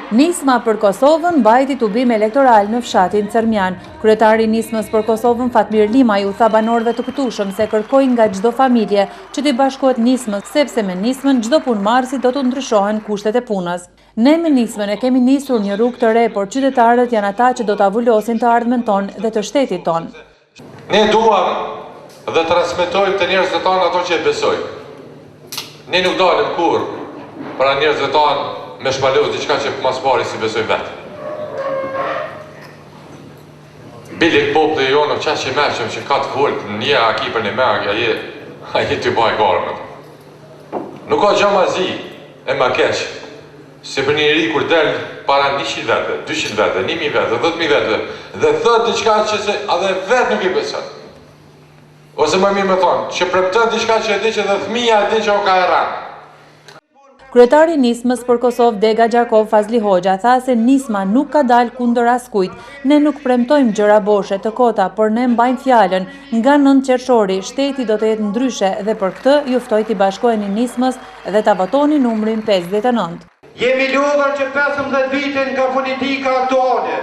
Nisma për Kosovën mbajti tubim elektoral në fshatin Cermjan. Kryetari i Nismës për Kosovën Fatmir Limaj u tha banorëve të këtushëm se kërkojnë nga çdo familje që t'i bashkohet Nismës, sepse me Nismën çdo punëmarrësi do të ndryshohen kushtet e punës. Ne me Nismën e kemi nisur një rrugë të re, por qytetarët janë ata që do ta avullosin të ardhmen tonë dhe të shtetit tonë. Ne duam dhe transmetojmë të njerëzve tanë ato që e besojmë. Ne nuk dalim kur para njerëzve tanë me shpalohet diçka që mas pari si besoj vetë. Bilik populli jonë qa që meqëm që ka të folët, një a kipër një merë, a je të baj garmët. Nuk ka gjamazi e ma keqë, se për një ri kur del para 100 vete, 200 vete, 1000 vete, 10.000 vete, dhe thët diçka që se adhe vetë nuk i beson. Ose më mirë me thonë, që premtën diçka që e di që dhe thmija e di që o ka e ranë. Kryetari i Nismës për Kosovë Dega Gjakov Fazli Hoxha tha se Nisma nuk ka dalë kundër askujt. Ne nuk premtojmë gjëra boshe të kota, por ne mbajmë fjalën. Nga 9 qershori, shteti do të jetë ndryshe dhe për këtë ju ftoj t'i bashkoheni Nismës dhe ta votoni numrin 59. Jemi lodhur që 15 vite nga politika aktuale.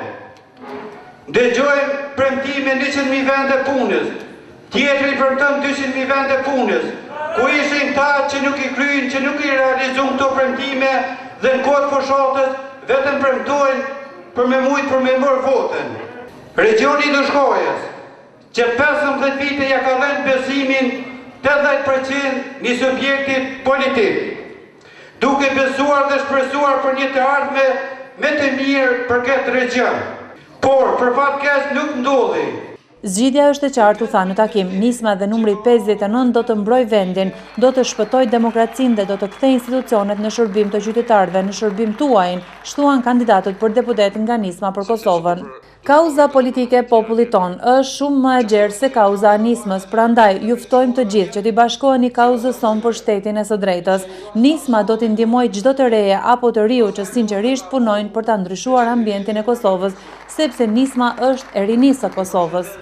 Dëgjojmë premtime 100.000 vende punës. Tjetri premton 200.000 vende punës. Ku ishin ta që nuk i kryin, që nuk i realizun këto premtime dhe në kodë fushatës vetëm premtojnë për me mujtë për me mërë votën. Regioni Dushkojës, që 15 vite ja ka dhenë besimin 80% një subjektit politik, duke besuar dhe shpresuar për një të ardhme me të mirë për këtë region. Por, për fat keq nuk ndodhi. Zgjidhja është e qartë, u tha në takim. Nisma dhe numri 59 do të mbroj vendin, do të shpëtoj demokracinë dhe do të kthejë institucionet në shërbim të qytetarëve, në shërbim tuajin, shtuan kandidatët për deputet nga Nisma për Kosovën. Kauza politike e popullit ton është shumë më e gjerë se kauza e Nismës, prandaj ju ftojmë të gjithë që t'i bashkoheni kauzës son për shtetin e së drejtës. Nisma do t'i ndihmojë çdo të reje apo të riu që sinqerisht punojnë për ta ndryshuar ambientin e Kosovës, sepse Nisma është e rinisë së Kosovës.